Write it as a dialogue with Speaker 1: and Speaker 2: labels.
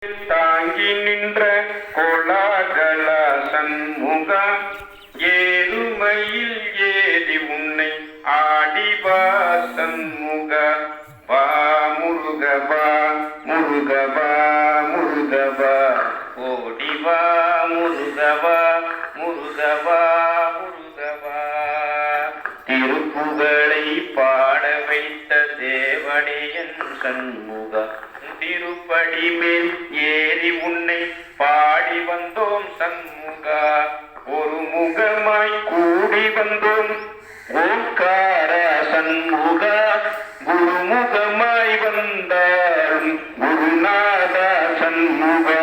Speaker 1: தாங்கி நின்ற கோலாகல சண்முக ஏறுமையில் ஏறி உன்னை ஆடிவா சண்முக வா முருகவா முருகவா முருகவா ஓடிவா முருகவா முருகவா முருகவா திருப்புகழை பாட வைத்த தேவனையன் சண்முக திருப்படி மேல் ஏறி உன்னை பாடி வந்தோம் சண்முகா ஒரு முகமாய் கூடி வந்தோம் ஓங்கார சண்முகா குருமுகமாய் வந்தாரும் குருநாத சண்முகா